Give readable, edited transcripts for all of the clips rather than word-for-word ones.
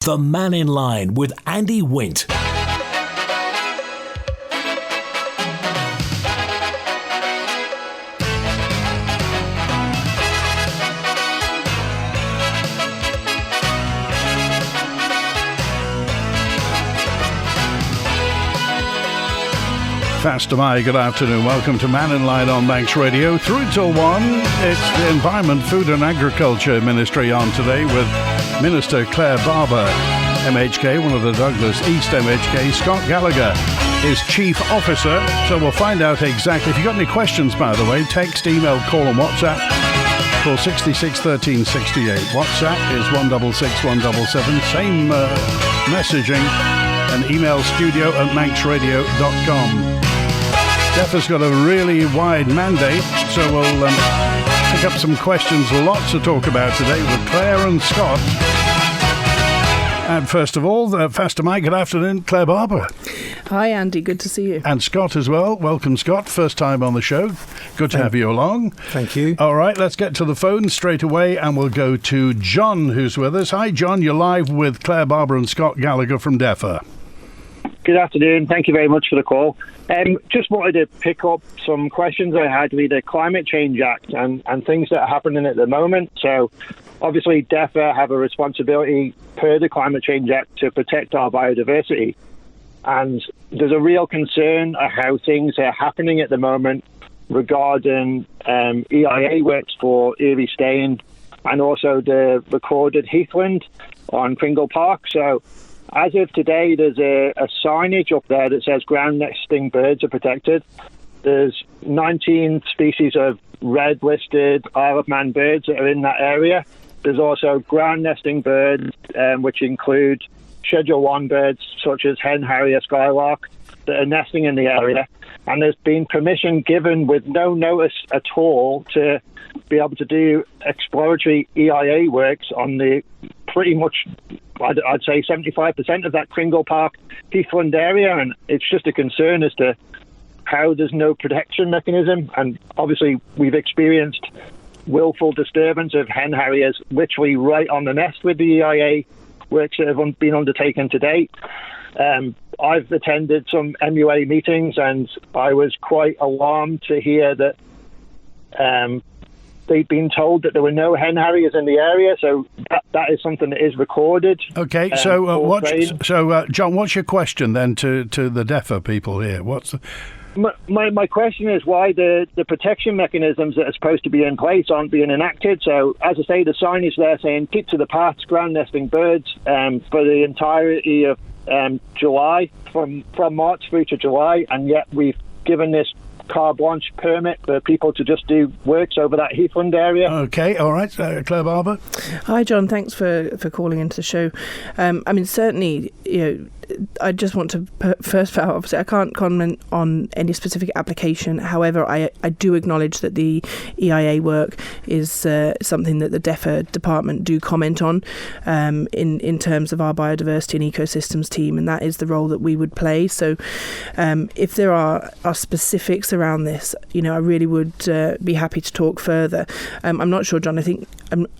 The Mannin Line with Andy Wint. Fast am I, good afternoon. Welcome to Mannin Line on Manx Radio. Through till 1, it's the Environment, Food and Agriculture Ministry on today with Minister Clare Barber, MHK, one of the Douglas East MHK. Scott Gallacher is Chief Officer, so we'll find out exactly. If you've got any questions, by the way, text, email, call and WhatsApp. Call 66 13 68. WhatsApp is 166 177. Same messaging. And email studio@manxradio.com. DEFA's got a really wide mandate, so we'll pick up some questions, lots to talk about today with Clare and Scott. And first of all, Fast am I, good afternoon, Clare Barber. Hi Andy, good to see you. And Scott as well. Welcome Scott, first time on the show. Good to have you along. Thank you. All right, let's get to the phone straight away and we'll go to John who's with us. Hi John, you're live with Clare Barber and Scott Gallacher from DEFA. Good afternoon. Thank you very much for the call. Just wanted to pick up some questions I had with the Climate Change Act and things that are happening at the moment. So, obviously, DEFA have a responsibility per the Climate Change Act to protect our biodiversity. And there's a real concern of how things are happening at the moment regarding EIA works for Erie Staying and also the recorded heathland on Kringle Park. So, as of today, there's a signage up there that says ground nesting birds are protected. There's 19 species of red-listed Isle of Man birds that are in that area. There's also ground nesting birds, which include Schedule 1 birds such as hen harrier, skylark, that are nesting in the area. And there's been permission given with no notice at all to be able to do exploratory EIA works on the pretty much, I'd say 75% of that Kringle Park heathland area, and it's just a concern as to how there's no protection mechanism. And obviously we've experienced willful disturbance of hen harriers literally right on the nest with the EIA works that have been undertaken to date. I've attended some MUA meetings and I was quite alarmed to hear that they'd been told that there were no hen harriers in the area, so that is something that is recorded. Okay, John, what's your question then to the DEFA people here? My question is why the protection mechanisms that are supposed to be in place aren't being enacted. So, as I say, the sign is there saying keep to the paths, ground nesting birds for the entirety of July, from March through to July, and yet we've given this carte blanche permit for people to just do works over that heathland area. Okay, all right. Clare Barber. Hi John, thanks for calling into the show. Certainly, I just want to first, obviously, I can't comment on any specific application. However, I do acknowledge that the EIA work is something that the DEFA department do comment on in terms of our biodiversity and ecosystems team, and that is the role that we would play. So if there are specifics around this, I really would be happy to talk further. I'm not sure, John.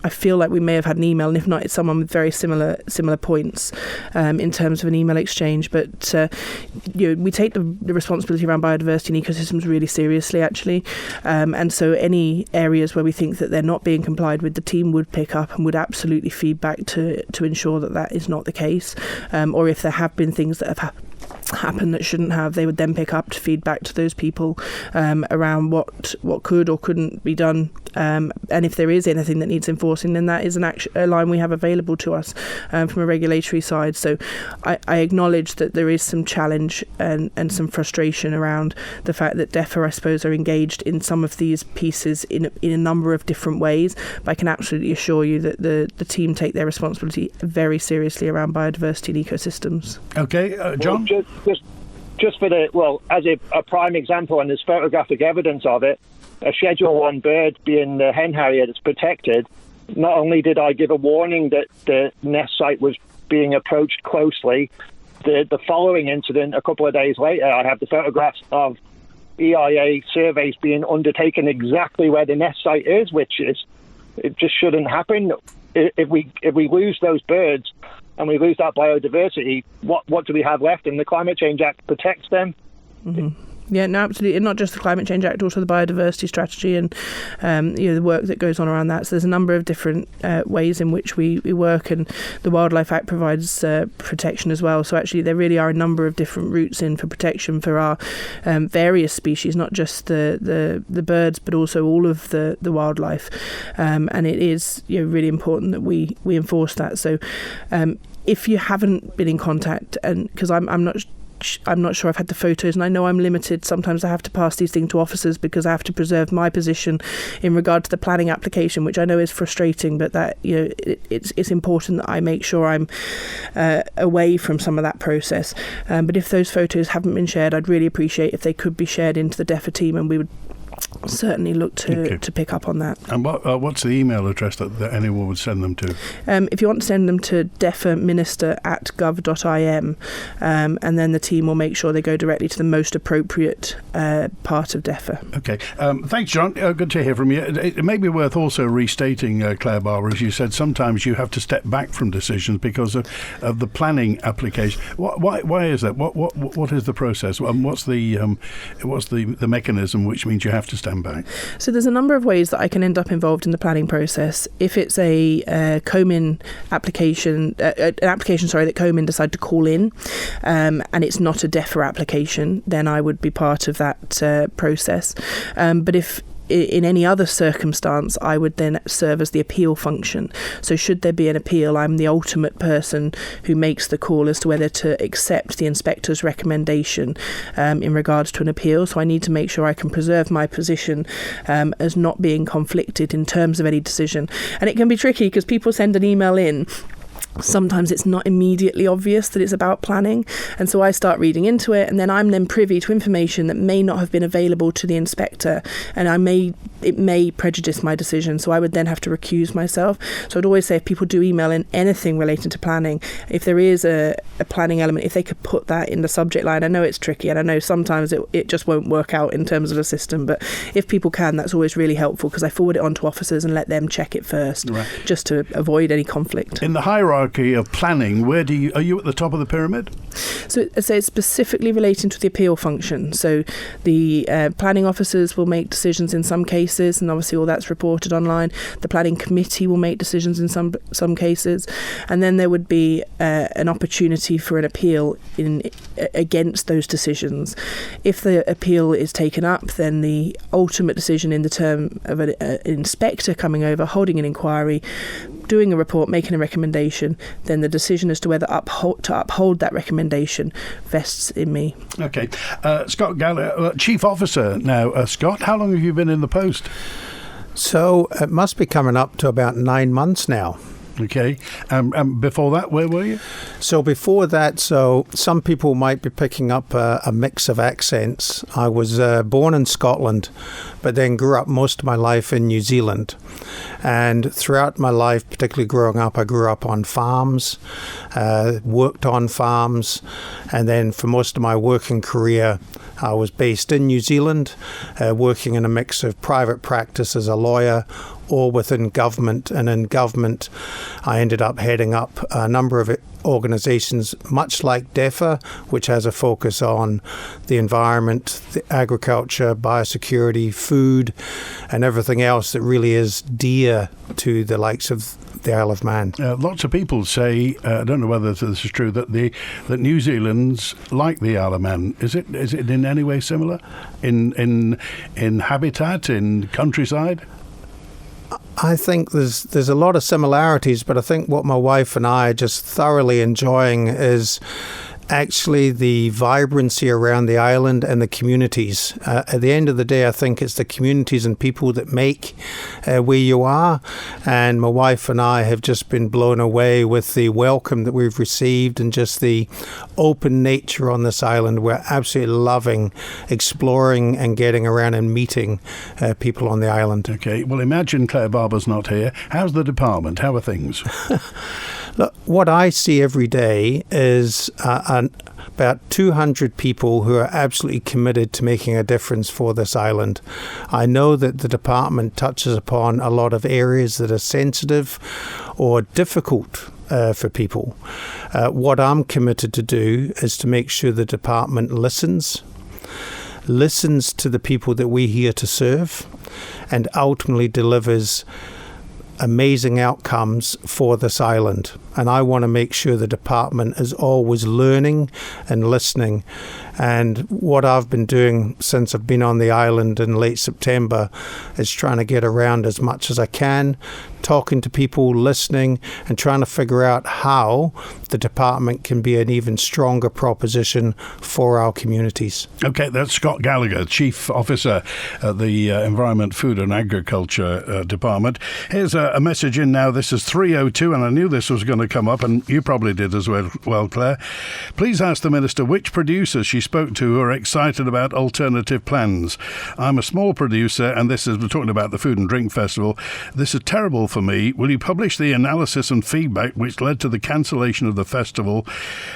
I feel like we may have had an email, and if not, it's someone with very similar points in terms of an email exchange. But we take the responsibility around biodiversity and ecosystems really seriously, actually. And so any areas where we think that they're not being complied with, the team would pick up and would absolutely feedback to ensure that is not the case. Or if there have been things that have happened that shouldn't have, they would then pick up to feedback to those people around what could or couldn't be done. And if there is anything that needs enforcing, then that is a line we have available to us from a regulatory side. So I acknowledge that there is some challenge and some frustration around the fact that DEFA, I suppose, are engaged in some of these pieces in a number of different ways. But I can absolutely assure you that the team take their responsibility very seriously around biodiversity and ecosystems. Okay, John? Well, just for as a prime example, and there's photographic evidence of it, a Schedule 1 bird being the hen harrier that's protected, not only did I give a warning that the nest site was being approached closely, the following incident, a couple of days later, I have the photographs of EIA surveys being undertaken exactly where the nest site is, which is, it just shouldn't happen. If we lose those birds, and we lose that biodiversity, what do we have left? And the Climate Change Act protects them. Mm-hmm. Yeah, no, absolutely. And not just the Climate Change Act, also the biodiversity strategy and the work that goes on around that. So there's a number of different ways in which we work, and the Wildlife Act provides protection as well. So actually there really are a number of different routes in for protection for our various species, not just the birds, but also all of the wildlife. And it is really important that we enforce that. So if you haven't been in contact, and because I'm not sure I've had the photos, and I know I'm limited. Sometimes I have to pass these things to officers because I have to preserve my position in regard to the planning application, which I know is frustrating, but that it's important that I make sure I'm away from some of that process. But if those photos haven't been shared, I'd really appreciate if they could be shared into the DEFA team, and we would certainly look to pick up on that. And what's the email address that anyone would send them to? If you want to send them to defaminister@gov.im, and then the team will make sure they go directly to the most appropriate part of DEFA. Okay. Thanks, John. Good to hear from you. It may be worth also restating, Clare Barber, as you said, sometimes you have to step back from decisions because of the planning application. Why is that? What is the process? What's the mechanism which means you have to stand back? So there's a number of ways that I can end up involved in the planning process. If it's a COMIN application, an application, that COMIN decide to call in, and it's not a DEFA application, then I would be part of that process. But if in any other circumstance, I would then serve as the appeal function. So should there be an appeal, I'm the ultimate person who makes the call as to whether to accept the inspector's recommendation in regards to an appeal. So I need to make sure I can preserve my position as not being conflicted in terms of any decision. And it can be tricky because people send an email in. Sometimes it's not immediately obvious that it's about planning, and so I start reading into it, and then I'm privy to information that may not have been available to the inspector, and it may prejudice my decision, so I would then have to recuse myself. So I'd always say if people do email in anything related to planning, if there is a planning element, if they could put that in the subject line. I know it's tricky, and I know sometimes it just won't work out in terms of the system, but if people can, that's always really helpful because I forward it on to officers and let them check it first, right, just to avoid any conflict. In the hierarchy of planning, are you at the top of the pyramid? So it's specifically relating to the appeal function. So the planning officers will make decisions in some cases, and obviously all that's reported online. The planning committee will make decisions in some cases, and then there would be an opportunity for an appeal against those decisions. If the appeal is taken up, then the ultimate decision in the term of an inspector coming over, holding an inquiry, doing a report, making a recommendation, then the decision as to whether to uphold that recommendation vests in me. Okay. Scott Gallacher, Chief Officer now. Scott, how long have you been in the post? So it must be coming up to about 9 months now. Okay. Before that, where were you? So before that, some people might be picking up a mix of accents. I was born in Scotland, but then grew up most of my life in New Zealand. And throughout my life, particularly growing up, I grew up on farms, worked on farms, and then for most of my working career, I was based in New Zealand, working in a mix of private practice as a lawyer or within government. And in government, I ended up heading up a number of organisations, much like DEFA, which has a focus on the environment, the agriculture, biosecurity, food, and everything else that really is dear to the likes of the Isle of Man. Lots of people say, I don't know whether this is true, that New Zealand's like the Isle of Man. Is it in any way similar in habitat, in countryside? I think there's a lot of similarities, but I think what my wife and I are just thoroughly enjoying is actually the vibrancy around the island and the communities. At the end of the day, I think it's the communities and people that make where you are. And my wife and I have just been blown away with the welcome that we've received and just the open nature on this island. We're absolutely loving exploring and getting around and meeting people on the island. Okay, well, imagine Clare Barber's not here. How's the department? How are things? Look, what I see every day is about 200 people who are absolutely committed to making a difference for this island. I know that the department touches upon a lot of areas that are sensitive or difficult for people. What I'm committed to do is to make sure the department listens to the people that we're here to serve, and ultimately delivers amazing outcomes for this island. And I want to make sure the department is always learning and listening. And what I've been doing since I've been on the island in late September is trying to get around as much as I can, talking to people, listening, and trying to figure out how the department can be an even stronger proposition for our communities. Okay, that's Scott Gallacher, Chief Officer at the Environment, Food and Agriculture Department. Here's a message in now. This is 302, and I knew this was going to come up, and you probably did as well, Claire. Please ask the Minister which producers she spoke to who are excited about alternative plans. I'm a small producer, and we're talking about the Food and Drink Festival. This is terrible for me. Will you publish the analysis and feedback which led to the cancellation of the festival?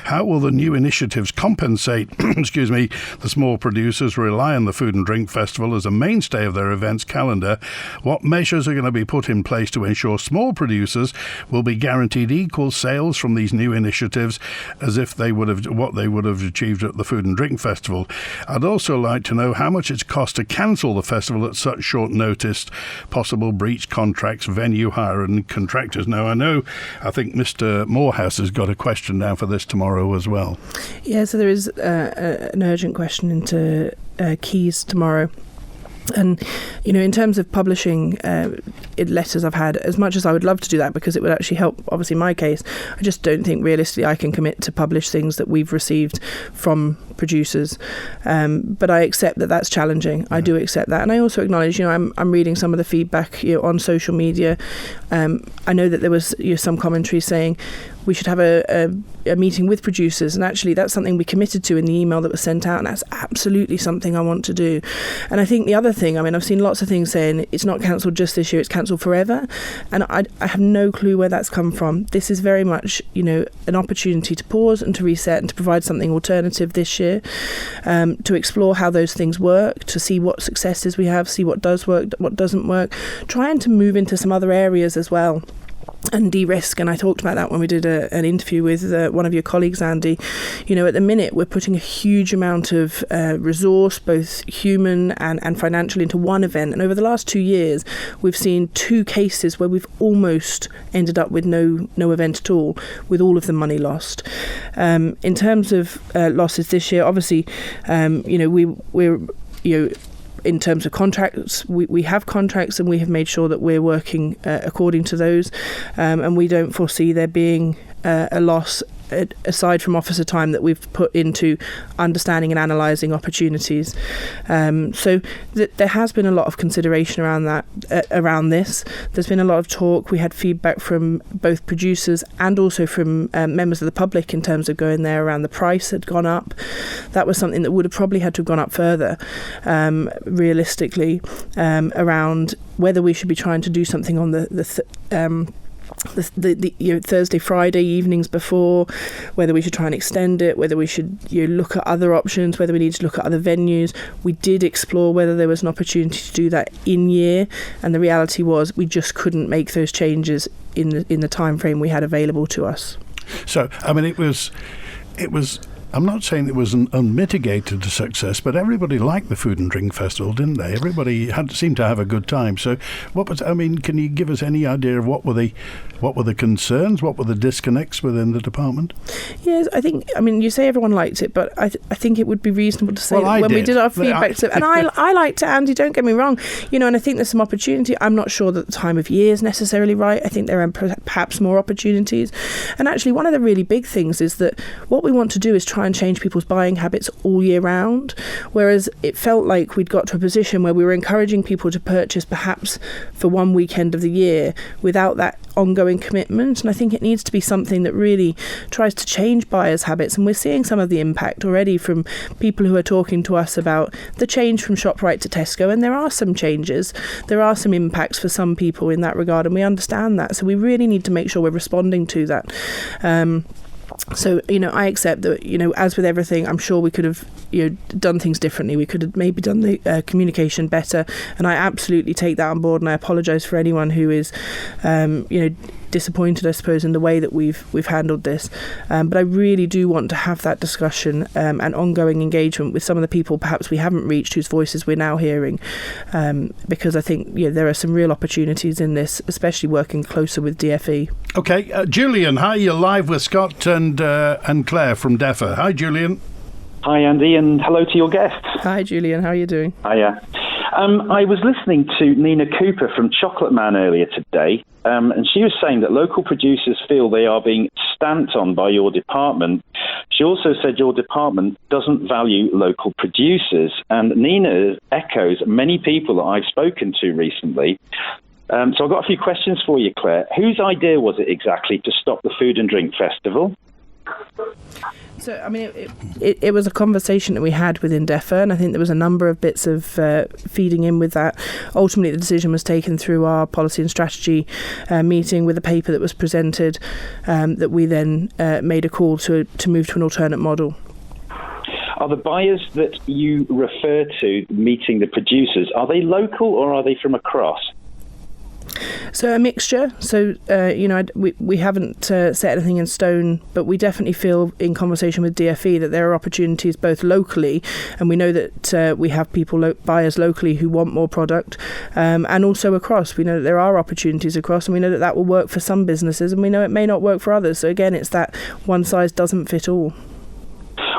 How will the new initiatives compensate, the small producers who rely on the Food and Drink Festival as a mainstay of their events calendar? What measures are going to be put in place to ensure small producers will be guaranteed equal sales from these new initiatives as if they would have achieved at the Food and Drink Festival? I'd also like to know how much it's cost to cancel the festival at such short notice, possible breach contracts, venue hire and contractors. Now, I think Mr. Morehouse has got a question now for this tomorrow as well. Yeah, so there is an urgent question into Keys tomorrow. And, in terms of publishing letters I've had, as much as I would love to do that because it would actually help, obviously, my case, I just don't think realistically I can commit to publish things that we've received from producers. But I accept that that's challenging. Yeah. I do accept that. And I also acknowledge, I'm reading some of the feedback on social media. I know that there was some commentary saying we should have a meeting with producers, and actually that's something we committed to in the email that was sent out, and that's absolutely something I want to do. And I think the other thing, I've seen lots of things saying it's not cancelled just this year, it's cancelled forever, and I have no clue where that's come from. This is very much an opportunity to pause and to reset and to provide something alternative this year, to explore how those things work, to see what successes we have, see what does work, what doesn't work, trying to move into some other areas as well and de-risk. And I talked about that when we did an interview with one of your colleagues, Andy. At the minute we're putting a huge amount of resource, both human and financial, into one event, and over the last 2 years we've seen 2 cases where we've almost ended up with no event at all, with all of the money lost. In terms of losses this year, obviously we're in terms of contracts, we have contracts, and we have made sure that we're working according to those, and we don't foresee there being a loss aside from officer time that we've put into understanding and analysing opportunities. So there has been a lot of consideration around this. There's been a lot of talk. We had feedback from both producers and also from members of the public in terms of going there around the price had gone up. That was something that would have probably had to have gone up further, realistically, around whether we should be trying to do something on the Thursday, Friday evenings before, whether we should try and extend it, whether we should look at other options, whether we need to look at other venues. We did explore whether there was an opportunity to do that in year, and the reality was we just couldn't make those changes in the time frame we had available to us. So, it was. I'm not saying it was an unmitigated success, but everybody liked the Food and Drink Festival, didn't they? Everybody seemed to have a good time. So, can you give us any idea of what were the concerns, what were the disconnects within the department? Yes, you say everyone liked it, but I think it would be reasonable to say that when we did our feedback, and I liked it, Andy, don't get me wrong, and I think there's some opportunity. I'm not sure that the time of year is necessarily right. I think there are perhaps more opportunities. And actually, one of the really big things is that what we want to do is try and change people's buying habits all year round, whereas it felt like we'd got to a position where we were encouraging people to purchase perhaps for one weekend of the year without that ongoing commitment. And I think it needs to be something that really tries to change buyers' habits, and we're seeing some of the impact already from people who are talking to us about the change from ShopRite to Tesco, and there are some changes, there are some impacts for some people in that regard, and we understand that, so we really need to make sure we're responding to that. So, I accept that, as with everything, I'm sure we could have, done things differently. We could have maybe done the communication better. And I absolutely take that on board. And I apologise for anyone who is, disappointed, I suppose, in the way that we've handled this. But I really do want to have that discussion and ongoing engagement with some of the people perhaps we haven't reached, whose voices we're now hearing, because I think there are some real opportunities in this, especially working closer with DFE. Okay, Julian, hi, you're live with Scott and Clare from DEFA. Hi, Julian. Hi, Andy, and hello to your guests. Hi, Julian. How are you doing? Hiya. I was listening to Nina Cooper from Chocolate Man earlier today, and she was saying that local producers feel they are being stamped on by your department. She also said your department doesn't value local producers, and Nina echoes many people that I've spoken to recently. So I've got a few questions for you, Claire. Whose idea was it exactly to stop the Food and Drink Festival? So, I mean, it was a conversation that we had within DEFA, and I think there was a number of bits of feeding in with that. Ultimately, the decision was taken through our policy and strategy meeting with a paper that was presented that we then made a call to move to an alternate model. Are the buyers that you refer to meeting the producers, are they local or are they from across? So a mixture. So, we haven't set anything in stone, but we definitely feel in conversation with DFE that there are opportunities both locally, and we know that we have people, buyers locally who want more product, and also across. We know that there are opportunities across, and we know that that will work for some businesses, and we know it may not work for others. So again, it's that one size doesn't fit all.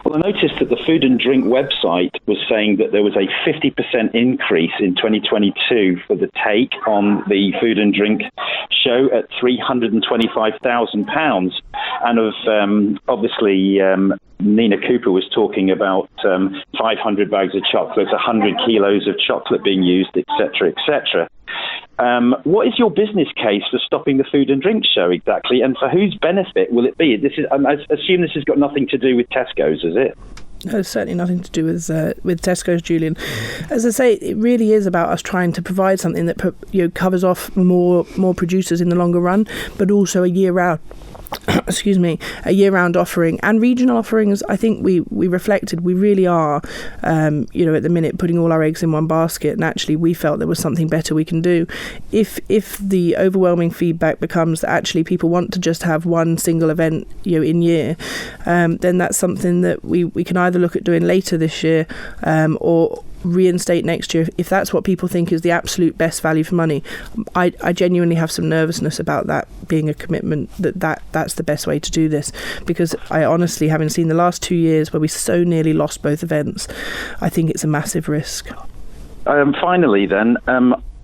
Well, I noticed that the Food and Drink website was saying that there was a 50% increase in 2022 for the take on the Food and Drink show at £325,000. And obviously, Nina Cooper was talking about 500 bags of chocolate, 100 kilos of chocolate being used, etc., etc. What is your business case for stopping the Food and Drink show exactly, and for whose benefit will it be? I assume this has got nothing to do with Tesco's, is it? No, certainly nothing to do with Tesco's, Julian. As I say, it really is about us trying to provide something that covers off more producers in the longer run, but also a year-round offering and regional offerings. I think we reflected we really are at the minute putting all our eggs in one basket, and actually we felt there was something better we can do. If the overwhelming feedback becomes that actually people want to just have one single event in year, then that's something that we can either look at doing later this year or reinstate next year if that's what people think is the absolute best value for money. I genuinely have some nervousness about that being a commitment that's the best way to do this, because I honestly, having seen the last 2 years where we so nearly lost both events, I think it's a massive risk. Finally then,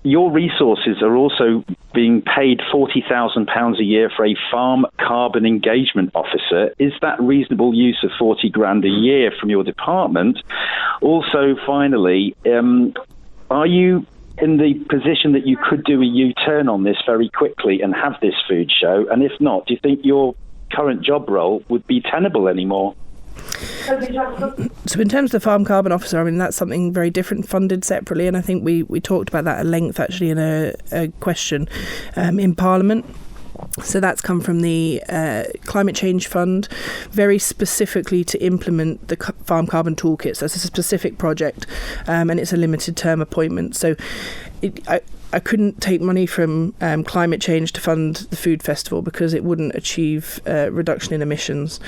your resources are also being paid £40,000 a year for a farm carbon engagement officer. Is that reasonable use of 40 grand a year from your department? Also, finally, are you in the position that you could do a U-turn on this very quickly and have this food show? And if not, do you think your current job role would be tenable anymore? So in terms of the farm carbon officer, I mean, that's something very different, funded separately, and I think we talked about that at length actually in a question in Parliament. So that's come from the Climate Change Fund, very specifically to implement the Farm Carbon Toolkits. That's a specific project, and it's a limited term appointment. So I couldn't take money from climate change to fund the food festival because it wouldn't achieve reduction in emissions.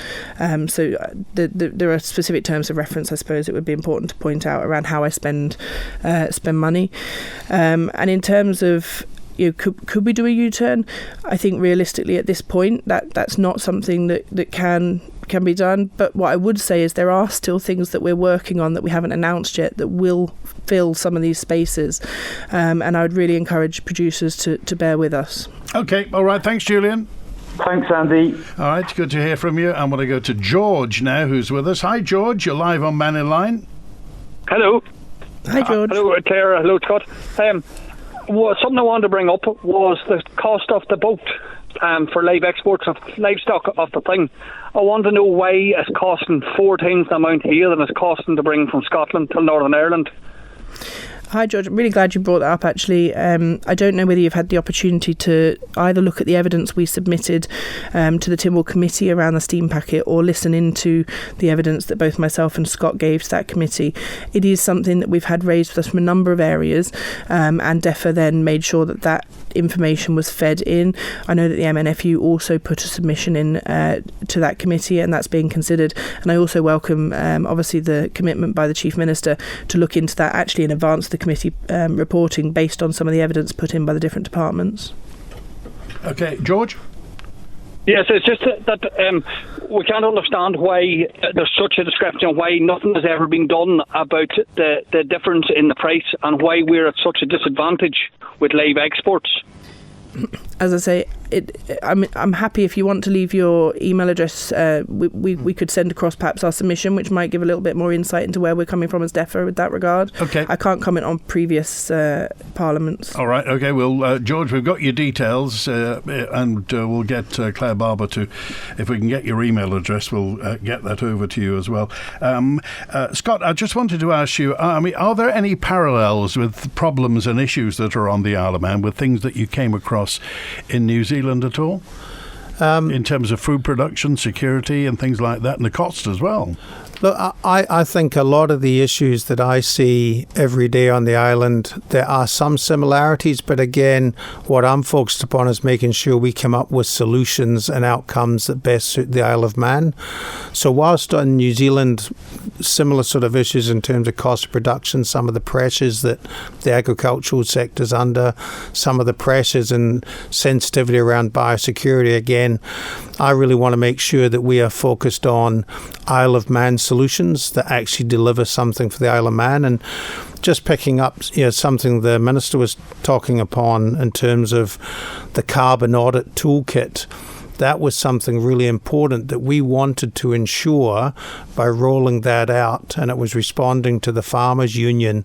So there are specific terms of reference, I suppose it would be important to point out around how I spend money. And in terms of could we do a U-turn? I think realistically at this point that's not something that can be done. But what I would say is there are still things that we're working on that we haven't announced yet that will fill some of these spaces. And I would really encourage producers to bear with us. Okay, all right. Thanks, Julian. Thanks, Andy. All right, good to hear from you. I'm going to go to George now, who's with us. Hi, George. You're live on Mannin Line. Hello. Hi, George. Hello, Clare. Hello, Scott. Something I wanted to bring up was the cost of the boat for live exports of livestock of the thing. I want to know why it's costing 4 times the amount here than it's costing to bring from Scotland to Northern Ireland. Hi, George. I'm really glad you brought that up, actually. I don't know whether you've had the opportunity to either look at the evidence we submitted to the Tynwald Committee around the steam packet or listen into the evidence that both myself and Scott gave to that committee. It is something that we've had raised with us from a number of areas, and DEFA then made sure that that information was fed in. I know that the MNFU also put a submission in to that committee, and that's being considered. And I also welcome, obviously, the commitment by the Chief Minister to look into that actually in advance of the committee reporting based on some of the evidence put in by the different departments. Okay, George? Yes, it's just that we can't understand why there's such a discrepancy and why nothing has ever been done about the difference in the price and why we're at such a disadvantage with live exports. As I say, I'm happy if you want to leave your email address. We could send across perhaps our submission, which might give a little bit more insight into where we're coming from as DEFA with that regard. Okay. I can't comment on previous parliaments. All right. Okay. Well, George, we've got your details, and we'll get Clare Barber to, if we can get your email address, we'll get that over to you as well. Scott, I just wanted to ask you, are there any parallels with problems and issues that are on the Isle of Man with things that you came across in New Zealand at all? In terms of food production, security and things like that, and the cost as well? Look, I think a lot of the issues that I see every day on the island, there are some similarities, but again, what I'm focused upon is making sure we come up with solutions and outcomes that best suit the Isle of Man. So whilst in New Zealand, similar sort of issues in terms of cost of production, some of the pressures that the agricultural sector's under, some of the pressures and sensitivity around biosecurity, again, I really want to make sure that we are focused on Isle of Man solutions that actually deliver something for the Isle of Man. And just picking up something the Minister was talking upon in terms of the carbon audit toolkit, that was something really important that we wanted to ensure by rolling that out, and it was responding to the Farmers Union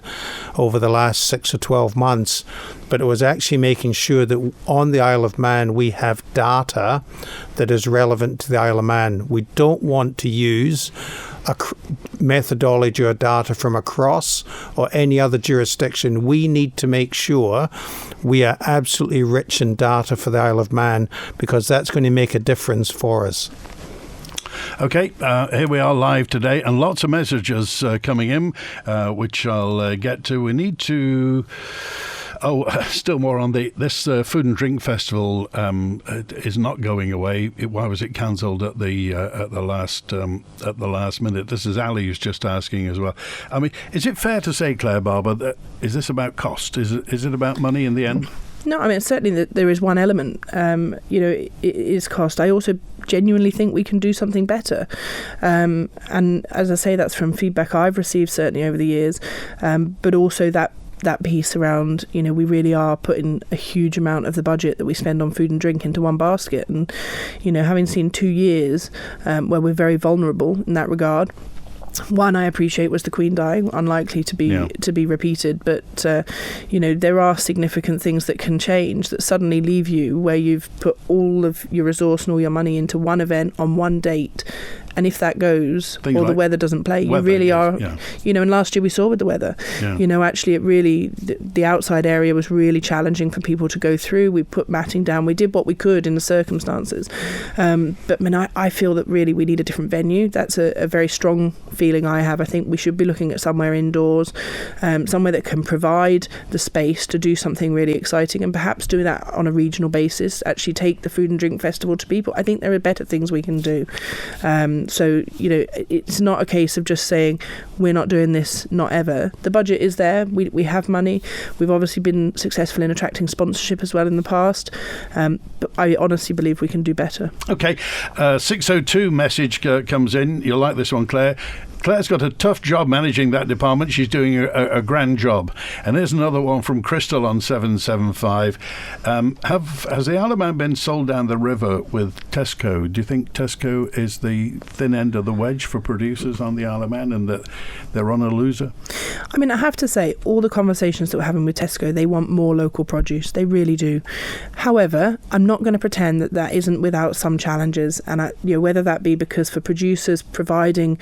over the last 6 or 12 months. But it was actually making sure that on the Isle of Man we have data that is relevant to the Isle of Man. We don't want to use a methodology or data from across or any other jurisdiction. We need to make sure we are absolutely rich in data for the Isle of Man, because that's going to make a difference for us. Okay, here we are live today, and lots of messages coming in, which I'll get to. We need to... still more on this food and drink festival is not going away. Why was it cancelled at the last minute? This is Ali who's just asking as well. I mean, is it fair to say, Clare Barber, that is this about cost? Is it about money in the end? No, I mean, certainly that there is one element. It is cost. I also genuinely think we can do something better. And as I say, that's from feedback I've received certainly over the years, but also that piece around, we really are putting a huge amount of the budget that we spend on food and drink into one basket. And, having seen 2 years where we're very vulnerable in that regard, one I appreciate was the Queen dying, unlikely to be repeated, but there are significant things that can change that suddenly leave you where you've put all of your resource and all your money into one event on one date. And if that goes, things or the weather doesn't play, you really are, and last year we saw with the weather, actually it really, the outside area was really challenging for people to go through. We put matting down, we did what we could in the circumstances. But I feel that really we need a different venue. That's a very strong feeling I have. I think we should be looking at somewhere indoors, somewhere that can provide the space to do something really exciting, and perhaps do that on a regional basis, actually take the food and drink festival to people. I think there are better things we can do. So, it's not a case of just saying we're not doing this, not ever. The budget is there. We have money. We've obviously been successful in attracting sponsorship as well in the past. But I honestly believe we can do better. Okay. 602 message comes in. You'll like this one, Clare. Claire's got a tough job managing that department. She's doing a grand job. And here's another one from Crystal on 775. Has the Isle of Man been sold down the river with Tesco? Do you think Tesco is the thin end of the wedge for producers on the Isle of Man and that they're on a loser? I mean, I have to say, all the conversations that we're having with Tesco, they want more local produce. They really do. However, I'm not going to pretend that isn't without some challenges. And whether that be because for producers providing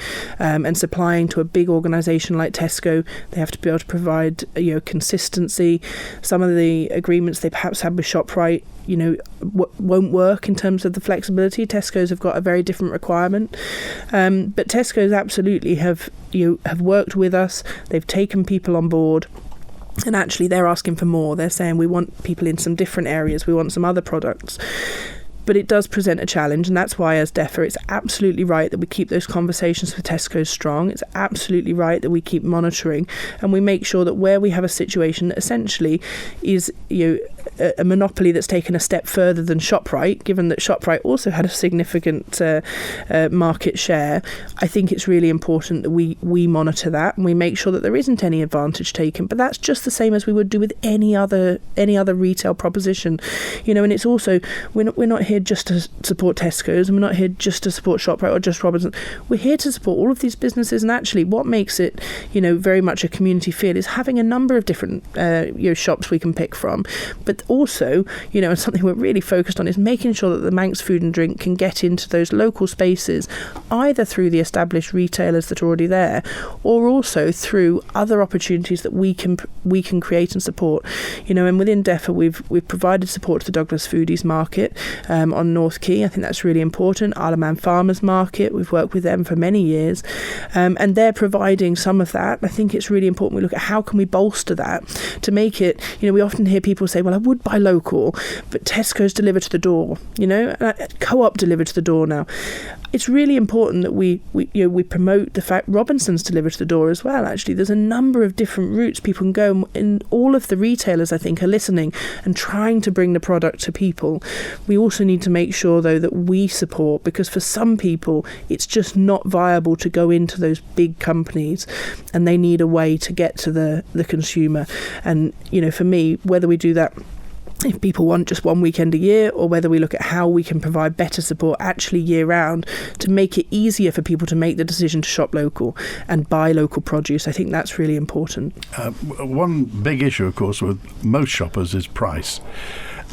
and supplying to a big organisation like Tesco, they have to be able to provide consistency. Some of the agreements they perhaps had with ShopRite won't work in terms of the flexibility. Tesco's have got a very different requirement, but Tesco's absolutely have worked with us. They've taken people on board. And actually, they're asking for more. They're saying we want people in some different areas. We want some other products. But it does present a challenge, and that's why, as DEFA, it's absolutely right that we keep those conversations with Tesco strong. It's absolutely right that we keep monitoring, and we make sure that where we have a situation that essentially is a monopoly that's taken a step further than ShopRite, given that ShopRite also had a significant market share, I think it's really important that we monitor that and we make sure that there isn't any advantage taken. But that's just the same as we would do with any other retail proposition, and it's also we're not here just to support Tesco's, and we're not here just to support ShopRite or just Robinsons. We're here to support all of these businesses, and actually what makes it very much a community feel is having a number of different shops we can pick from. But also, and something we're really focused on is making sure that the Manx Food and Drink can get into those local spaces, either through the established retailers that are already there, or also through other opportunities that we can create and support. And within DEFA, we've provided support to the Douglas Foodies Market on North Quay. I think that's really important. Isle of Man Farmers Market, we've worked with them for many years, and they're providing some of that. I think it's really important we look at how can we bolster that to make it, we often hear people say, well, I would buy local, but Tesco's deliver to the door, Co-op deliver to the door now. It's really important that we promote the fact Robinsons deliver to the door as well. Actually, there's a number of different routes people can go, and all of the retailers, I think, are listening and trying to bring the product to people. We also need to make sure, though, that we support, because for some people, it's just not viable to go into those big companies, and they need a way to get to the consumer. And, for me, whether we do that, if people want just one weekend a year, or whether we look at how we can provide better support actually year round to make it easier for people to make the decision to shop local and buy local produce, I think that's really important. One big issue, of course, with most shoppers is price,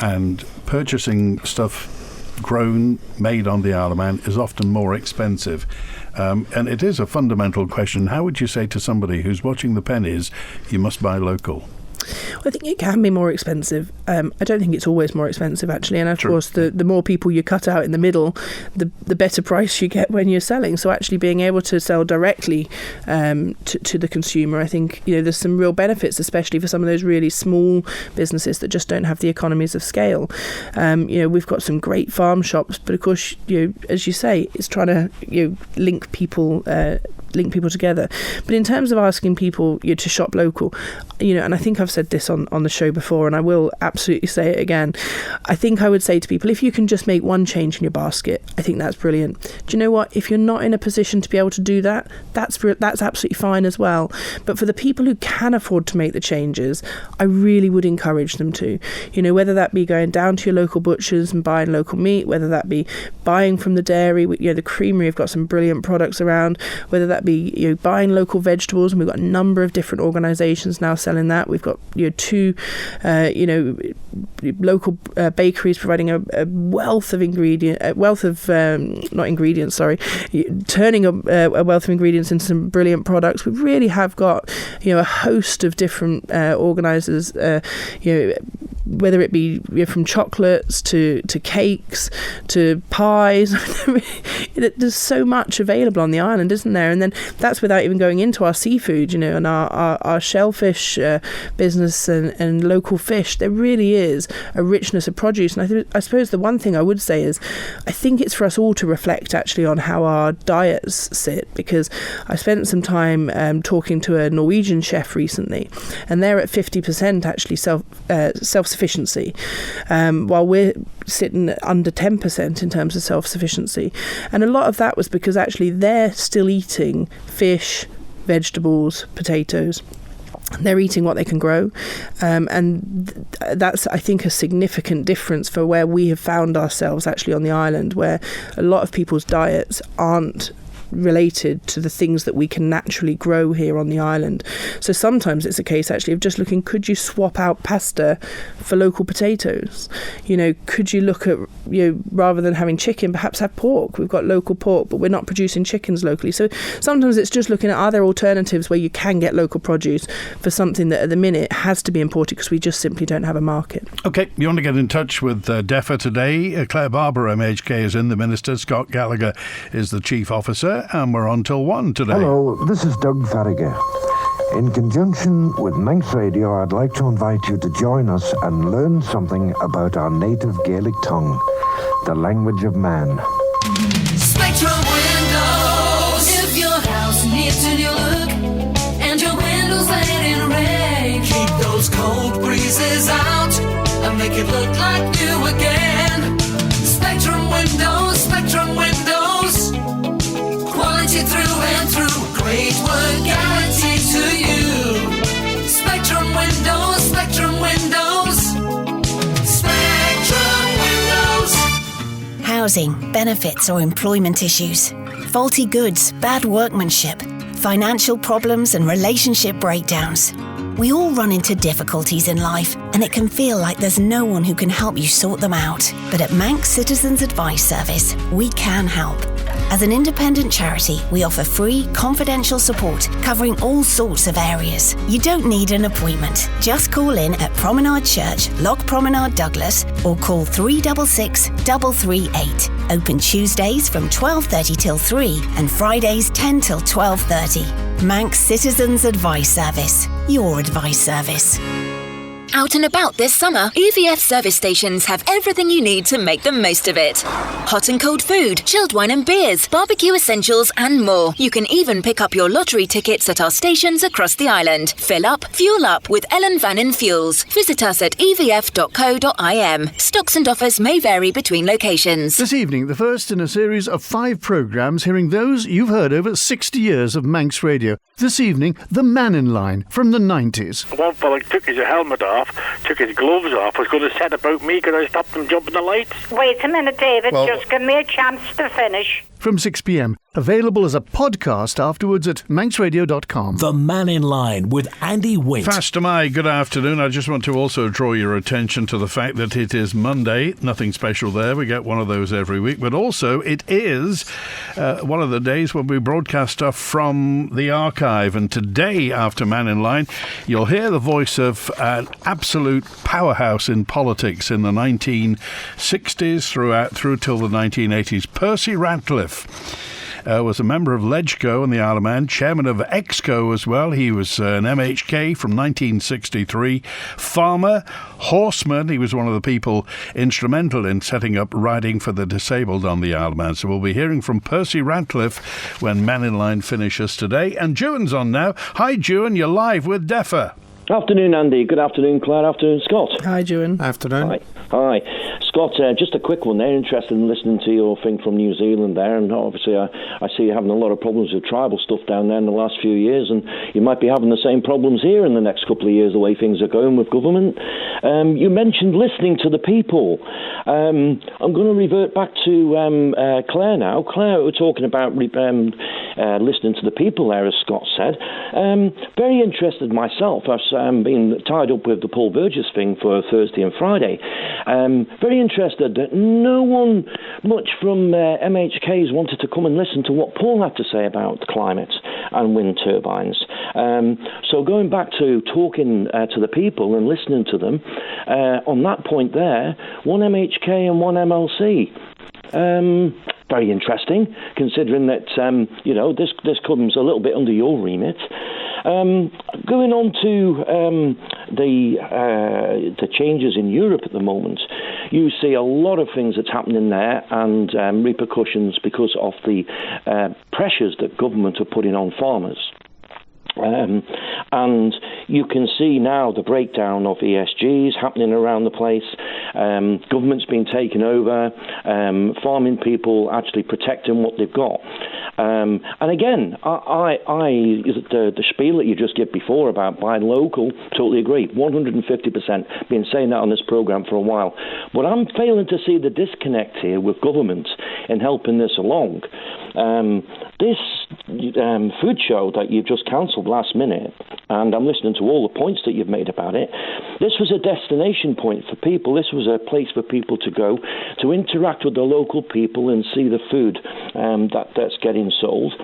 and purchasing stuff grown, made on the Isle of Man is often more expensive. And it is a fundamental question. How would you say to somebody who's watching the pennies, you must buy local? I think it can be more expensive. I don't think it's always more expensive, actually. And of course, the more people you cut out in the middle, the better price you get when you're selling. So actually being able to sell directly to the consumer, I think there's some real benefits, especially for some of those really small businesses that just don't have the economies of scale. We've got some great farm shops, but of course, as you say, it's trying to link people together. But in terms of asking people to shop local, and I think I've said this on the show before, and I will absolutely say it again, I think I would say to people, if you can just make one change in your basket, I think that's brilliant. Do you know what? If you're not in a position to be able to do that, that's absolutely fine as well. But for the people who can afford to make the changes, I really would encourage them to. Whether that be going down to your local butchers and buying local meat, whether that be buying from the dairy, the creamery have got some brilliant products around, whether that be buying local vegetables, and we've got a number of different organisations now selling that. We've got 2 local bakeries providing a wealth of turning a wealth of ingredients into some brilliant products. We really have got a host of different organisers, whether it be from chocolates to cakes to pies. There's so much available on the island, isn't there? And then that's without even going into our seafood, and our shellfish business and local fish. There really is a richness of produce. And I suppose the one thing I would say is I think it's for us all to reflect actually on how our diets sit, because I spent some time talking to a Norwegian chef recently, and they're at 50% actually self-sufficiency, while we're sitting under 10% in terms of self-sufficiency. And a lot of that was because actually they're still eating fish, vegetables, potatoes. They're eating what they can grow, and that's, I think, a significant difference for where we have found ourselves actually on the island, where a lot of people's diets aren't related to the things that we can naturally grow here on the island. So sometimes it's a case actually of just looking, could you swap out pasta for local potatoes? Could you look at, rather than having chicken, perhaps have pork? We've got local pork, but we're not producing chickens locally. So sometimes it's just looking at other alternatives where you can get local produce for something that at the minute has to be imported because we just simply don't have a market. OK, you want to get in touch with DEFA today. Clare Barber, MHK, is in. The Minister, Scott Gallacher, is the Chief Officer, and we're on till 1 today. Hello, this is Doug Farragher. In conjunction with Manx Radio, I'd like to invite you to join us and learn something about our native Gaelic tongue, the language of man. Spectrum Windows. If your house needs a new look and your windows letting rain, keep those cold breezes out and make it look like new again. Spectrum Windows, Spectrum Windows. Quality through and through. Great work guaranteed to you. Spectrum Windows, Spectrum Windows. Spectrum Windows. Housing, benefits or employment issues, faulty goods, bad workmanship, financial problems and relationship breakdowns. We all run into difficulties in life, and it can feel like there's no one who can help you sort them out. But at Manx Citizens Advice Service, we can help. As an independent charity, we offer free, confidential support covering all sorts of areas. You don't need an appointment. Just call in at Promenade Church, Loch Promenade, Douglas, or call 366 338. Open Tuesdays from 12:30 till 3 and Fridays 10 till 12:30. Manx Citizens Advice Service. Your advice service. Out and about this summer, EVF service stations have everything you need to make the most of it. Hot and cold food, chilled wine and beers, barbecue essentials and more. You can even pick up your lottery tickets at our stations across the island. Fill up, fuel up with Ellen Vannin Fuels. Visit us at evf.co.im. Stocks and offers may vary between locations. This evening, the first in a series of 5 programmes hearing those you've heard over 60 years of Manx Radio. This evening, the Mannin Line from the 90s. One fella took his helmet off, took his gloves off, was going to set about me because I stopped him jumping the lights. Wait a minute, David, just give me a chance to finish. From 6 p.m, available as a podcast afterwards at manxradio.com. The Mannin Line with Andy Wint. Fast am I, good afternoon. I just want to also draw your attention to the fact that it is Monday. Nothing special there. We get one of those every week. But also, it is one of the days when we broadcast stuff from the archive. And today, after Mannin Line, you'll hear the voice of an absolute powerhouse in politics in the 1960s through till the 1980s. Percy Ratcliffe was a member of LegCo in the Isle of Man, chairman of EXCO as well. He was an MHK from 1963. Farmer, horseman. He was one of the people instrumental in setting up riding for the disabled on the Isle of Man. So we'll be hearing from Percy Ratcliffe when Mannin Line finishes today. And Juan's on now. Hi, Juan. You're live with DEFA. Afternoon, Andy. Good afternoon, Clare. Afternoon, Scott. Hi, Juan. Afternoon. Hi. Scott, just a quick one there. Interested in listening to your thing from New Zealand there, and obviously I see you having a lot of problems with tribal stuff down there in the last few years, and you might be having the same problems here in the next couple of years, the way things are going with government. You mentioned listening to the people. I'm going to revert back to Clare now. Clare, we're talking about listening to the people there, as Scott said. Very interested myself. I've been tied up with the Paul Burgess thing for Thursday and Friday. Very interested that no one much from MHKs wanted to come and listen to what Paul had to say about climate and wind turbines. So going back to talking to the people and listening to them, on that point there, one MHK and one MLC. Very interesting, considering that this comes a little bit under your remit. Going on to the changes in Europe at the moment, you see a lot of things that's happening there and repercussions because of the pressures that government are putting on farmers. And you can see now the breakdown of ESGs happening around the place. government's been taken over, farming people actually protecting what they've got. And again, the spiel that you just gave before about buying local, totally agree, 150%. Been saying that on this programme for a while. But I'm failing to see the disconnect here with government in helping this along. This food show that you've just cancelled last minute, and I'm listening to all the points that you've made about it, this was a destination point for people. This was a place for people to go to interact with the local people and see the food that's getting sold.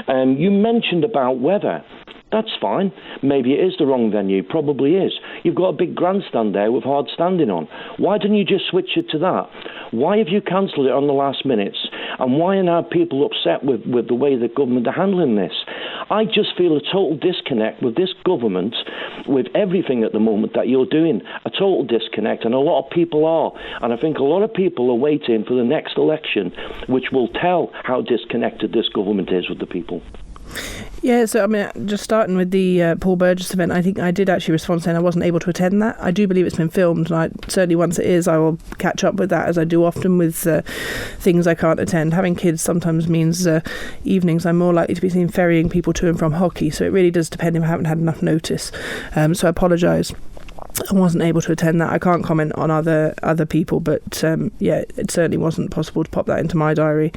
You mentioned about weather. That's fine. Maybe it is the wrong venue. Probably is. You've got a big grandstand there with hard standing on. Why didn't you just switch it to that? Why have you cancelled it on the last minutes? And why are now people upset with the way the government are handling this? I just feel a total disconnect with this government, with everything at the moment that you're doing. A total disconnect, and a lot of people are. And I think a lot of people are waiting for the next election, which will tell how disconnected this government is with the people. Yeah, so I mean, just starting with the Paul Burgess event, I think I did actually respond saying I wasn't able to attend that. I do believe it's been filmed, and certainly once it is, I will catch up with that, as I do often with things I can't attend. Having kids sometimes means evenings I'm more likely to be seen ferrying people to and from hockey, so it really does depend if I haven't had enough notice. So I apologise. I wasn't able to attend that. I can't comment on other people, but it certainly wasn't possible to pop that into my diary.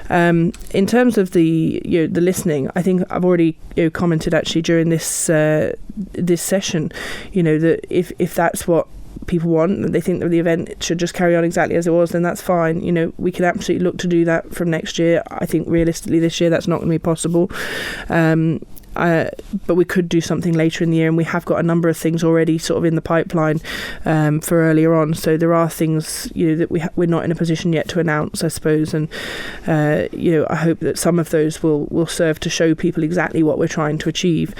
In terms of the listening, I think I've already commented actually during this session, that if that's what people want, and they think that the event should just carry on exactly as it was, then that's fine. We can absolutely look to do that from next year. I think realistically this year that's not going to be possible. But we could do something later in the year, and we have got a number of things already sort of in the pipeline for earlier on. So there are things that we're not in a position yet to announce, I suppose, and I hope that some of those will serve to show people exactly what we're trying to achieve.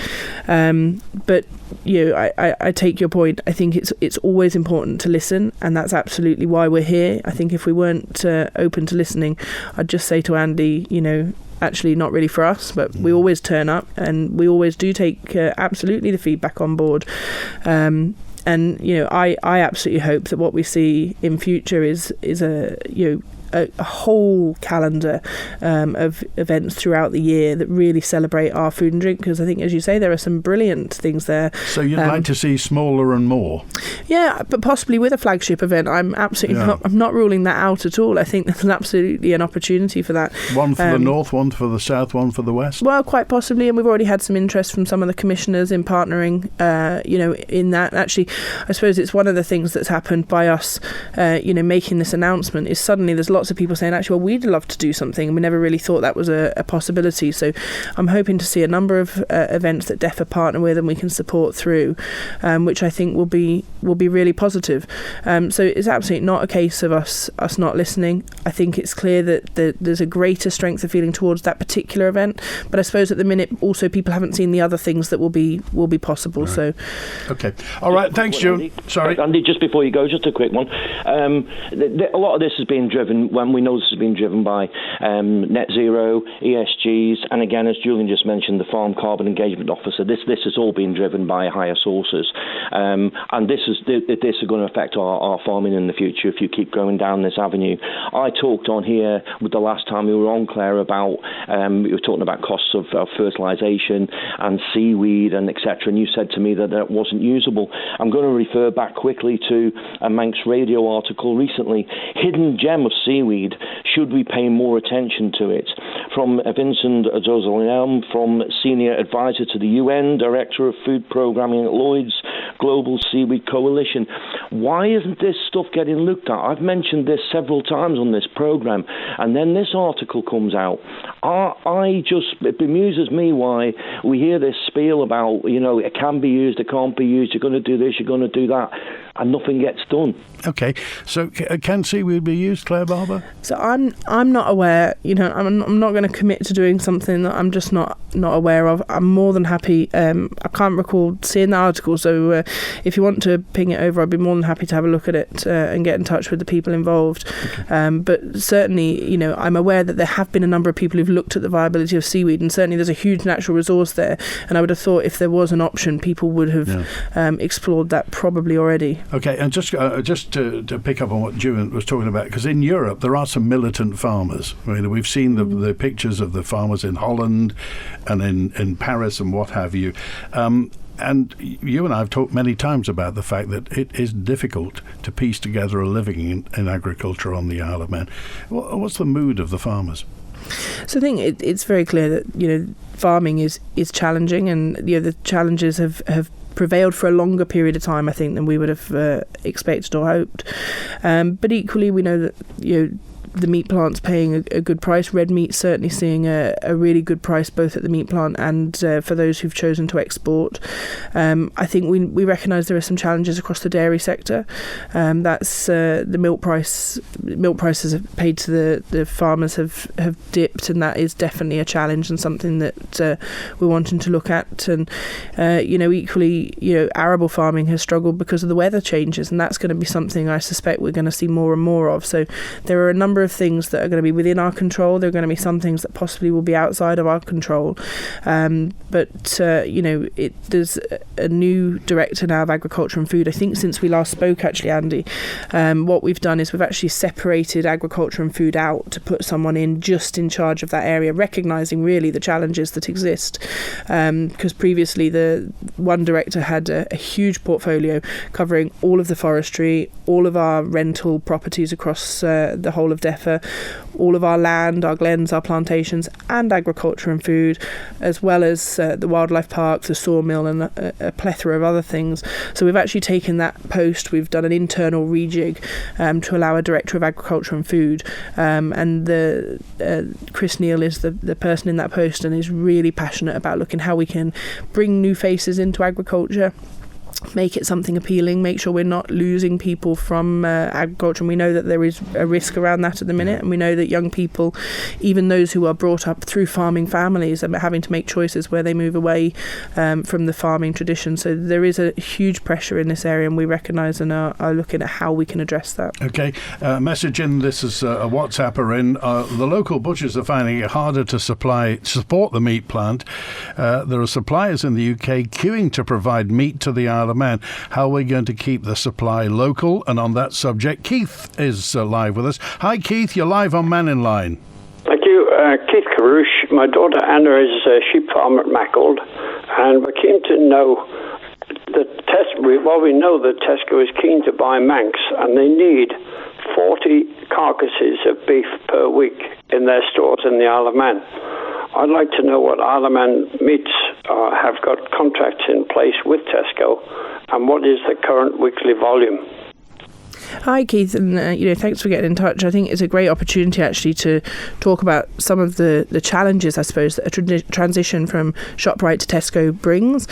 But I take your point. I think it's always important to listen, and that's absolutely why we're here. I think if we weren't open to listening, I'd just say to Andy, actually not really for us, but we always turn up and we always do take absolutely the feedback on board. And I absolutely hope that what we see in future is a whole calendar of events throughout the year that really celebrate our food and drink, because I think, as you say, there are some brilliant things there. So you'd like to see smaller and more? Yeah, but possibly with a flagship event. I'm absolutely I'm not ruling that out at all. I think there's absolutely an opportunity for that. One for the north, one for the south, one for the west? Well, quite possibly, and we've already had some interest from some of the commissioners in partnering, in that. Actually, I suppose it's one of the things that's happened by us, making this announcement, is suddenly there's lots of people saying, actually, well, we'd love to do something, and we never really thought that was a possibility. So I'm hoping to see a number of events that DEFA partner with and we can support through, which I think will be really positive. So it's absolutely not a case of us not listening. I think it's clear that there's a greater strength of feeling towards that particular event, but I suppose at the minute also people haven't seen the other things that will be possible. Right. So okay, all right, thanks, June. Sorry, Andy, just before you go, just a quick one. A lot of this has been driven, when we know this has been driven by net zero, ESGs, and again, as Julian just mentioned, the Farm Carbon Engagement Officer. This has all been driven by higher sources, and this is going to affect our farming in the future if you keep going down this avenue. I talked on here with the last time we were on, Clare, about we were talking about costs of fertilisation and seaweed and etc. And you said to me that wasn't usable. I'm going to refer back quickly to a Manx Radio article recently. Hidden gem of seaweed. Should we pay more attention to it? From Vincent Dozolelm, from Senior Advisor to the UN, Director of Food Programming at Lloyd's Global Seaweed Coalition. Why isn't this stuff getting looked at? I've mentioned this several times on this programme, and then this article comes out. It bemuses me why we hear this spiel about, it can be used, it can't be used, you're going to do this, you're going to do that, and nothing gets done. Okay, so can seaweed be used, Clare Barber? Barber? So I'm not aware. I'm not going to commit to doing something that I'm just not aware of. I'm more than happy. I can't recall seeing the article, so if you want to ping it over, I'd be more than happy to have a look at it and get in touch with the people involved. Okay. But certainly, I'm aware that there have been a number of people who've looked at the viability of seaweed, and certainly there's a huge natural resource there. And I would have thought if there was an option, people would have explored that probably already. Okay, and just to pick up on what Jewin was talking about, because in Europe there are some militant farmers. We've seen the pictures of the farmers in Holland and in Paris and what have you. And you and I have talked many times about the fact that it is difficult to piece together a living in agriculture on the Isle of Man. What's the mood of the farmers? So I think it's very clear that farming is challenging, and the challenges have prevailed for a longer period of time, I think, than we would have expected or hoped. But equally, we know that the meat plant's paying a good price. Red meat certainly seeing a really good price both at the meat plant and for those who've chosen to export. I think we recognise there are some challenges across the dairy sector. That's the milk price. Milk prices paid to the farmers have dipped, and that is definitely a challenge and something that we're wanting to look at. And equally, arable farming has struggled because of the weather changes, and that's going to be something I suspect we're going to see more and more of. So there are a number of things that are going to be within our control. There are going to be some things that possibly will be outside of our control. But there's a new director now of agriculture and food. I think since we last spoke, actually, Andy, what we've done is we've actually separated agriculture and food out to put someone in just in charge of that area, recognising really the challenges that exist. Because previously the one director had a huge portfolio covering all of the forestry, all of our rental properties across the whole of DEFA, all of our land, our glens, our plantations, and agriculture and food, as well as the wildlife park, the sawmill, and a plethora of other things. So we've actually taken that post, we've done an internal rejig to allow a director of agriculture and food, and Chris Neal is the person in that post and is really passionate about looking how we can bring new faces into agriculture, make it something appealing, make sure we're not losing people from agriculture. And we know that there is a risk around that at the minute, and we know that young people, even those who are brought up through farming families, are having to make choices where they move away from the farming tradition. So there is a huge pressure in this area, and we recognise and are looking at how we can address that. Okay, message in, this is a WhatsApper in. The local butchers are finding it harder to support the meat plant. There are suppliers in the UK queuing to provide meat to the Isle of Man. How are we going to keep the supply local? And on that subject, Keith is live with us. Hi, Keith. You're live on Mannin Line. Thank you. Keith Carouche. My daughter Anna is a sheep farmer at Mackled, and we're keen to know we know that Tesco is keen to buy Manx, and they need 40 carcasses of beef per week in their stores in the Isle of Man. I'd like to know what Isle of Man meats have got contracts in place with Tesco, and what is the current weekly volume. Hi, Keith, and thanks for getting in touch. I think it's a great opportunity actually to talk about some of the challenges, I suppose, that a transition from ShopRite to Tesco brings.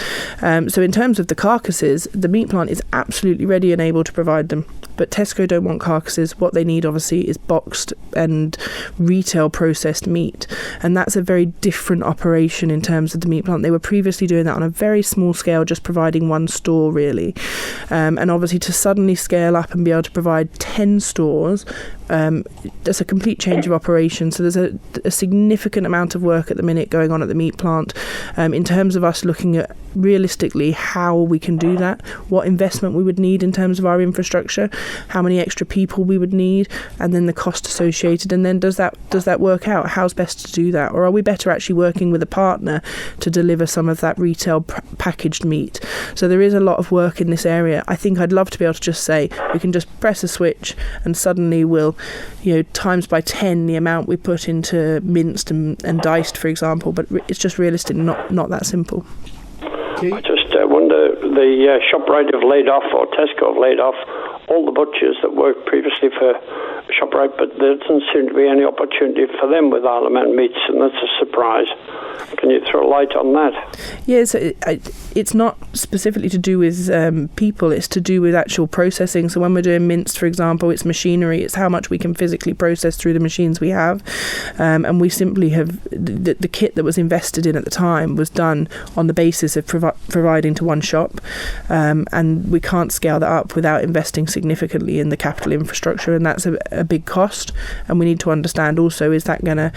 So in terms of the carcasses, the meat plant is absolutely ready and able to provide them. But Tesco don't want carcasses. What they need, obviously, is boxed and retail processed meat. And that's a very different operation in terms of the meat plant. They were previously doing that on a very small scale, just providing one store, really. And obviously, to suddenly scale up and be able to provide 10 stores, that's a complete change of operation. So there's a significant amount of work at the minute going on at the meat plant in terms of us looking at realistically how we can do that, what investment we would need in terms of our infrastructure, how many extra people we would need, and then the cost associated. And then does that work out? How's best to do that? Or are we better actually working with a partner to deliver some of that retail packaged meat? So there is a lot of work in this area. I think I'd love to be able to just say we can just press a switch and suddenly we'll times by 10 the amount we put into minced and diced, for example, but it's just realistic, not that simple. I just wonder, the ShopRite have laid off, or Tesco have laid off all the butchers that worked previously for ShopRite, but there doesn't seem to be any opportunity for them with Isle of Man meats, and that's a surprise. Can you throw light on that? Yes, it's not specifically to do with people, it's to do with actual processing. So when we're doing mince, for example, it's machinery, it's how much we can physically process through the machines we have. And we simply have, the kit that was invested in at the time was done on the basis of providing to one shop. And we can't scale that up without investing significantly in the capital infrastructure, and that's a big cost. And we need to understand also, is that going to,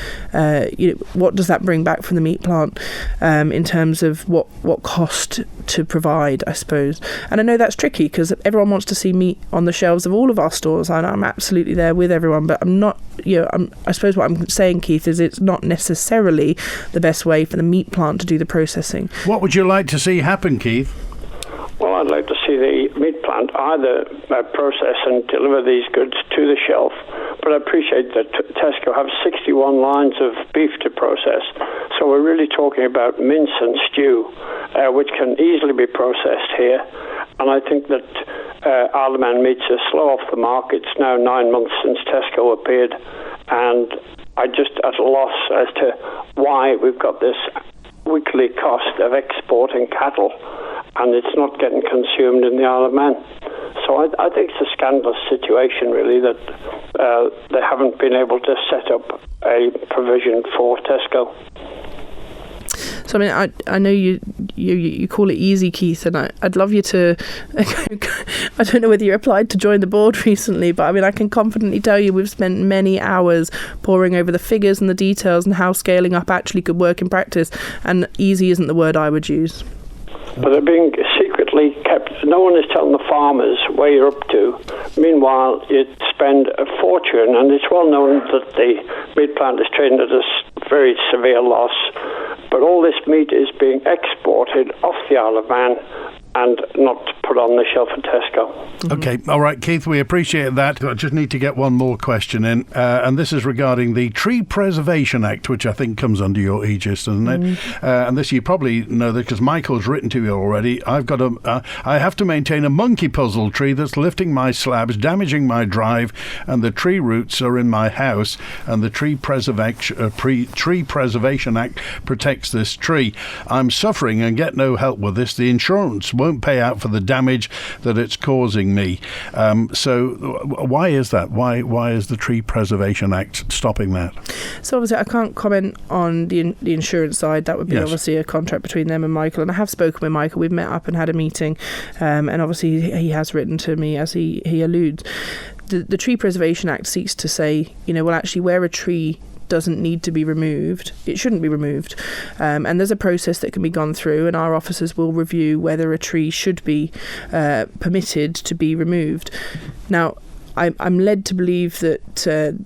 what does that bring back from the meat plant in terms of what cost to provide, I suppose. And I know that's tricky because everyone wants to see meat on the shelves of all of our stores, and I'm absolutely there with everyone, but I'm not, I suppose what I'm saying, Keith, is it's not necessarily the best way for the meat plant to do the processing. What would you like to see happen, Keith? Well, I'd like to see the meat plant either process and deliver these goods to the shelf, but I appreciate that Tesco have 61 lines of beef to process, so we're really talking about mince and stew, which can easily be processed here, and I think that Isle of Man meats are slow off the mark. It's now 9 months since Tesco appeared, and I'm just at a loss as to why we've got this weekly cost of exporting cattle and it's not getting consumed in the Isle of Man. So I think it's a scandalous situation, really, that they haven't been able to set up a provision for Tesco. So I mean, I know you call it easy, Keith, and I'd love you to. I don't know whether you applied to join the board recently, but I mean, I can confidently tell you we've spent many hours poring over the figures and the details and how scaling up actually could work in practice. And easy isn't the word I would use. But they're being secretly kept. No one is telling the farmers where you're up to. Meanwhile, you spend a fortune, and it's well known that the meat plant is trading at a very severe loss. But all this meat is being exported off the Isle of Man and not put on the shelf at Tesco. Okay, all right, Keith, we appreciate that. I just need to get one more question in, and this is regarding the Tree Preservation Act, which I think comes under your aegis, doesn't it? And this, you probably know that because Michael's written to you already. I have to maintain a monkey puzzle tree that's lifting my slabs, damaging my drive, and the tree roots are in my house, and the Tree Preservation Act protects this tree. I'm suffering and get no help with this. The insurance won't pay out for the damage that it's causing me. So why is that? Why is the Tree Preservation Act stopping that? So obviously I can't comment on the insurance side. That would be obviously a contract between them and Michael, and I have spoken with Michael. We've met up and had a meeting, and obviously he has written to me, as he alludes. The Tree Preservation Act seeks to say, well, actually where a tree doesn't need to be removed, it shouldn't be removed, and there's a process that can be gone through, and our officers will review whether a tree should be permitted to be removed. Now, I'm led to believe that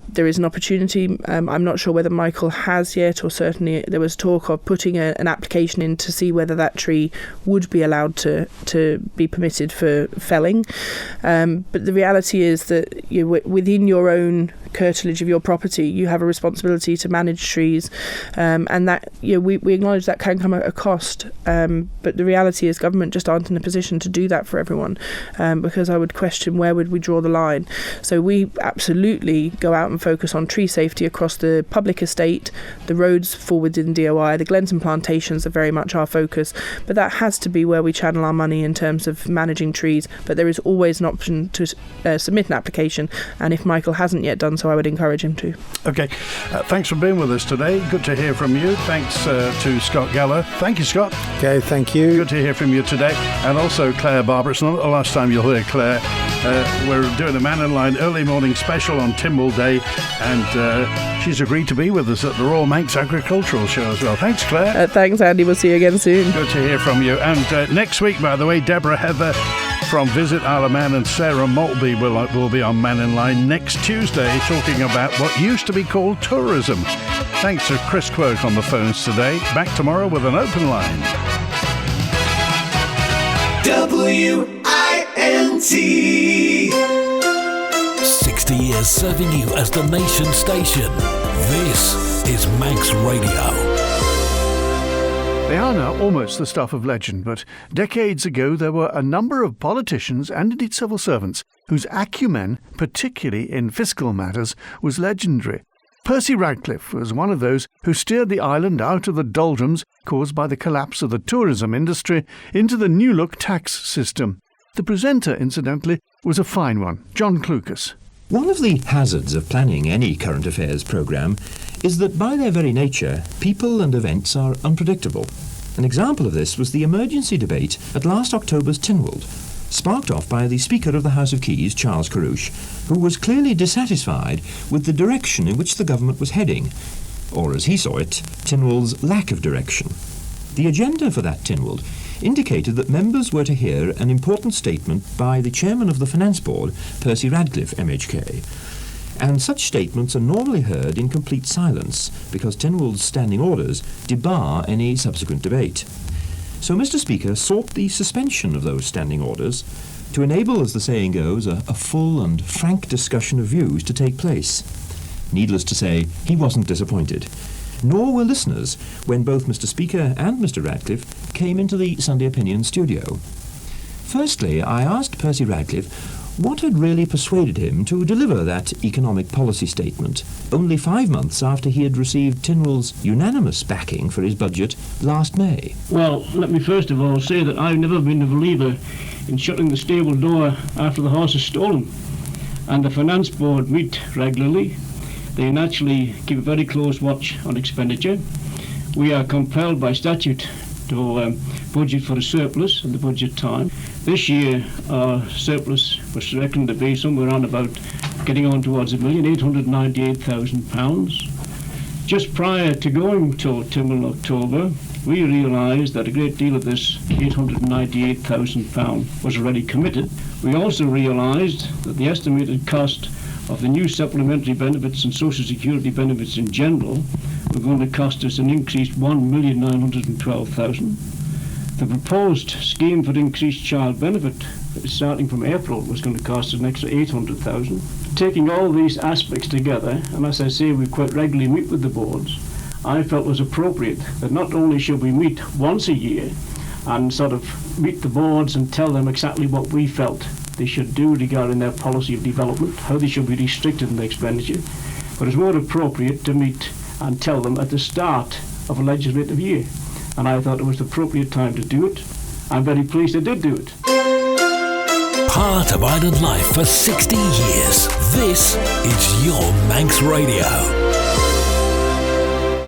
there is an opportunity. I'm not sure whether Michael has yet, or certainly there was talk of putting an application in to see whether that tree would be allowed to be permitted for felling. But the reality is that within your own curtilage of your property, you have a responsibility to manage trees, and that we acknowledge that can come at a cost. But the reality is government just aren't in a position to do that for everyone, because I would question where would we draw the line. So we absolutely go out and focus on tree safety across the public estate. The roads fall within DOI. The glens and plantations are very much our focus, but that has to be where we channel our money in terms of managing trees. But there is always an option to submit an application, and if Michael hasn't yet done so, I would encourage him to. Okay, thanks for being with us today. Good to hear from you. Thanks to Scott Gallacher. Thank you, Scott. Okay, thank you. Good to hear from you today. And also Clare Barber. It's not the last time you'll hear Clare. We're doing a Mannin Line early morning special on Timble Day, and she's agreed to be with us at the Royal Manx Agricultural Show as well. Thanks, Clare. Thanks, Andy. We'll see you again soon. Good to hear from you. And next week, by the way, Deborah Heather from Visit Isle of Man and Sarah Maltby will be on Mannin Line next Tuesday, talking about what used to be called tourism. Thanks to Chris Quirk on the phones today. Back tomorrow with an open line. WINT. 60 years serving you as the nation station. This is Manx Radio. They are now almost the stuff of legend, but decades ago there were a number of politicians and indeed civil servants whose acumen, particularly in fiscal matters, was legendary. Percy Radcliffe was one of those who steered the island out of the doldrums caused by the collapse of the tourism industry into the new-look tax system. The presenter, incidentally, was a fine one, John Clucas. One of the hazards of planning any current affairs programme is that by their very nature, people and events are unpredictable. An example of this was the emergency debate at last October's Tynwald, sparked off by the Speaker of the House of Keys, Charles Carrouche, who was clearly dissatisfied with the direction in which the government was heading, or as he saw it, Tynwald's lack of direction. The agenda for that Tynwald indicated that members were to hear an important statement by the Chairman of the Finance Board, Percy Radcliffe, MHK. And such statements are normally heard in complete silence, because Tynwald's standing orders debar any subsequent debate. So Mr. Speaker sought the suspension of those standing orders to enable, as the saying goes, a full and frank discussion of views to take place. Needless to say, he wasn't disappointed. Nor were listeners when both Mr. Speaker and Mr. Radcliffe came into the Sunday Opinion studio. Firstly, I asked Percy Radcliffe what had really persuaded him to deliver that economic policy statement, only 5 months after he had received Tynwald's unanimous backing for his budget last May. Well, let me first of all say that I've never been a believer in shutting the stable door after the horse is stolen. And the Finance Board meet regularly. They naturally keep a very close watch on expenditure. We are compelled by statute to budget for a surplus at the budget time. This year our surplus was reckoned to be somewhere around about getting on towards £1,898,000. Just prior to going to Tynwald October, we realised that a great deal of this £898,000 was already committed. We also realised that the estimated cost of the new supplementary benefits and social security benefits in general were going to cost us an increased £1,912,000. The proposed scheme for increased child benefit starting from April was going to cost us an extra £800,000. Taking all these aspects together, and as I say, we quite regularly meet with the boards, I felt it was appropriate that not only should we meet once a year and sort of meet the boards and tell them exactly what we felt they should do regarding their policy of development, how they should be restricted in their expenditure, but it's more appropriate to meet and tell them at the start of a legislative year. And I thought it was the appropriate time to do it. I'm very pleased they did do it. Part of island life for 60 years. This is your Manx Radio.